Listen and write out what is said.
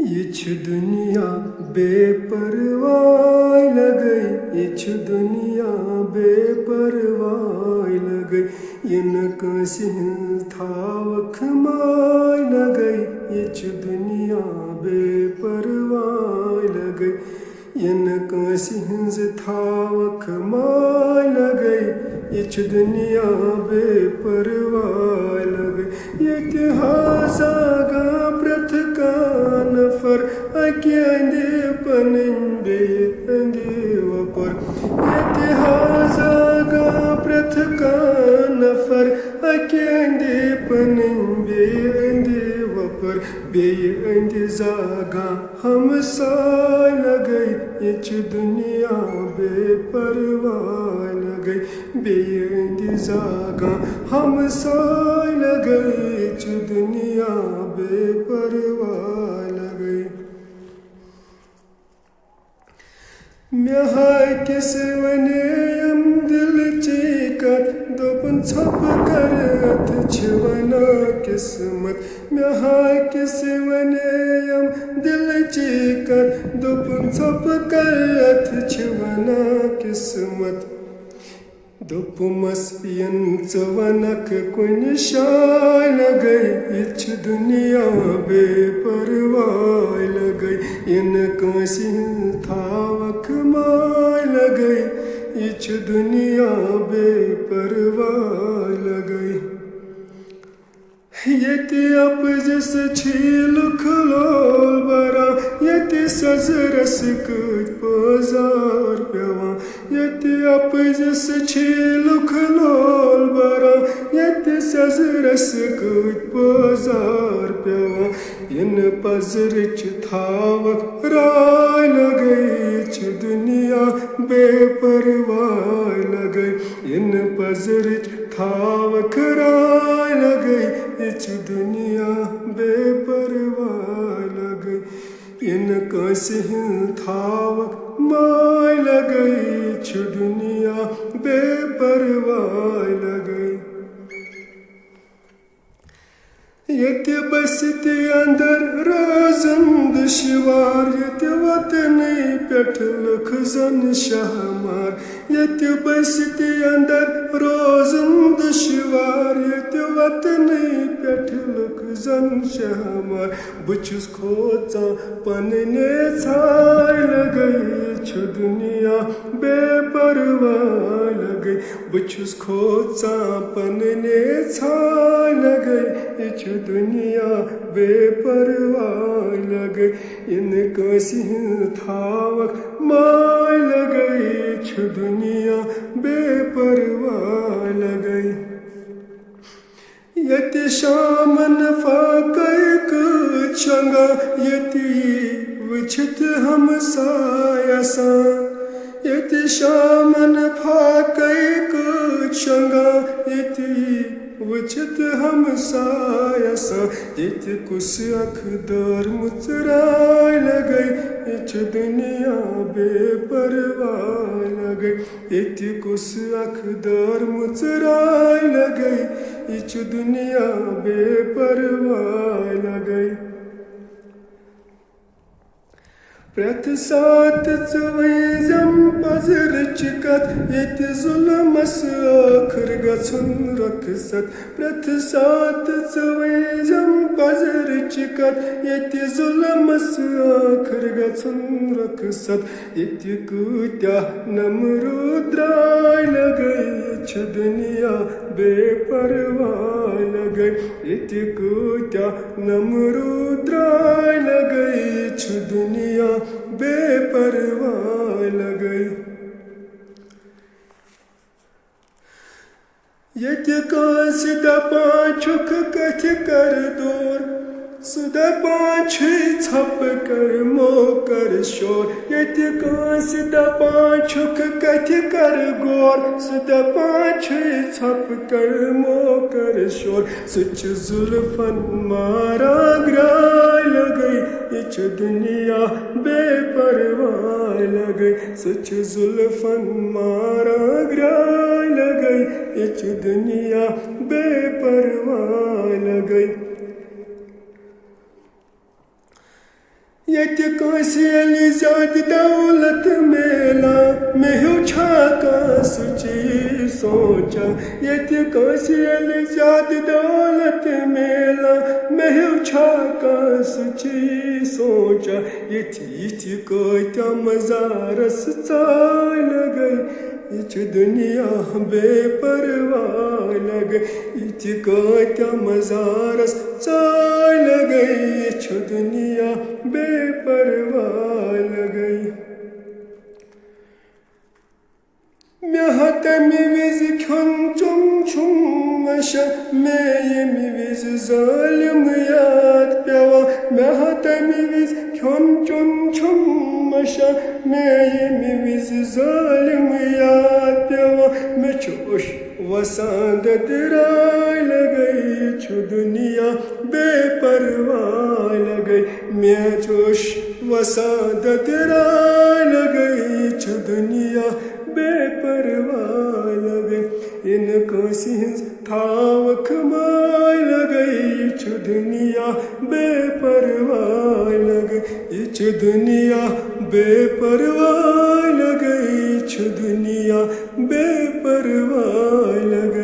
ये दुनिया बेपरवाह लगई, ये दुनिया बेपरवाह लगई, ये न कसी थावक माय लगई, ये दुनिया बेपरवाह लगई, ये न कसी थावक माय लगई, ये दुनिया बेपरवाह लगई। इतिहास प्रथ का नफर अकेंदे पनंदे अंदे वपर, इतिहास प्रथ का नफर अकेंदे पनंदे अंदे वपर, बे अंदे जागा हम साय लगई, ये दुनिया बेपरवाह लगई, बे अंदे जागा हम साय लगई, ये दुनिया बेपरवाह लगई। मैं हाय किस वनेयम दिल चीकत दोपन छप करत छवना किस्मत, मैं हाय किस वनेयम दिल चीकत दोपन छप करत छवना किस्मत, दोपमस यंच वनक कुन शाय लगई, ये दुनिया बेपरवाह लगई, इन कसी थावक माय लगई, ये दुनिया बेपरवाह लगई। ये अपजस छील खलोल बरा, ये सजरस कुछ पजार पेवा, ये अपजस छील खलोल बरा, ये सजरस कुछ पजार पेवा, इन पजरच थावक राय लगई, दुनिया बेपरवाह लगई, इन पजरच थावक राय लगई, ये दुनिया बेपरवाह लगई, इन कसी थावक माय लगई, ये दुनिया बेपरवाह लगई। ये बसती अंदर रोजन दुश्वार, ये वतन पेठ लुख जन शहमार, ये बसती अंदर रोजन दुश्वार, ये वतन पेठ लुख जन शहमार, बुछुस खोचा पनने छाय लगई, ये दुनिया बेपरवाह लगई, बुछुस खोचा पनने छाय लगई, ये दुनिया बेपरवाह लगई, इन कसी थावक माय लगई, ये दुनिया बेपरवाह लगई। ये शामन फाकैक छंगा, ये वछत हम सायसा, ये शामन फाकैक छंगा, ये वछत हम सायसा, ये कुस अखदार मुचराय लगई, ये दुनिया बेपरवाह लगई, ये कुस अखदार मुचराय लगई, ये दुनिया बेपरवाह लगई। प्रथ सात चवैजम पजर चिकत, ये जुलमस आखर गछुन रखसत, प्रथ सात चवैजम पजर चिकत, ये जुलमस आखर गछुन रखसत, ये कूत्या नमरूद्राय लगई, ये दुनिया बेपरवाह लगई, ये कूत्या नमरूद्राय लगई, ये दुनिया बेपरवाह लगई। ये कांस दपाछुक कथ कर दूर, सुदपाछ छप कर मोकर शोर, ये कांस दपाछुक कथ कर गोर, सुदपाछ छप कर मोकर शोर, सुच जुल्फन मारा ग्राय लगई, ये दुनिया बेपरवाह लगई, सुच जुल्फन मारा ग्राय लगई, ये दुनिया बेपरवाह लगई। यत कांस यलि ज़्यादा दौलत मेला मैं उठा कांस ची सोचा यत कांस यलि ज़्यादा दौलत मेला मैं उठा कांस ची सोचा यथ कत्या मज़ारस चाल गई यह दुनिया बेपरवाह लग यह कत्या मज़ारस चाल गई यह दुनिया बेपरवाह लग मे तमि विज खन चुम छुम मशा मे यमि विज ज़ालिम याद पेवा मे तमि विज खन चुम छुम मशा मे यमि विज ज़ालिम याद पेवा मे चोश वसान दराय लगई छु दुनिया बेपरवाह लगई मे चोश वसान दराय लगई छु दुनिया बेपरवाह लगे इन कांसी हिंस थावक माय लगई छु दुनिया बेपरवाह लगे छु दुनिया बेपरवाह लगई छु दुनिया बेपरवाह लगे।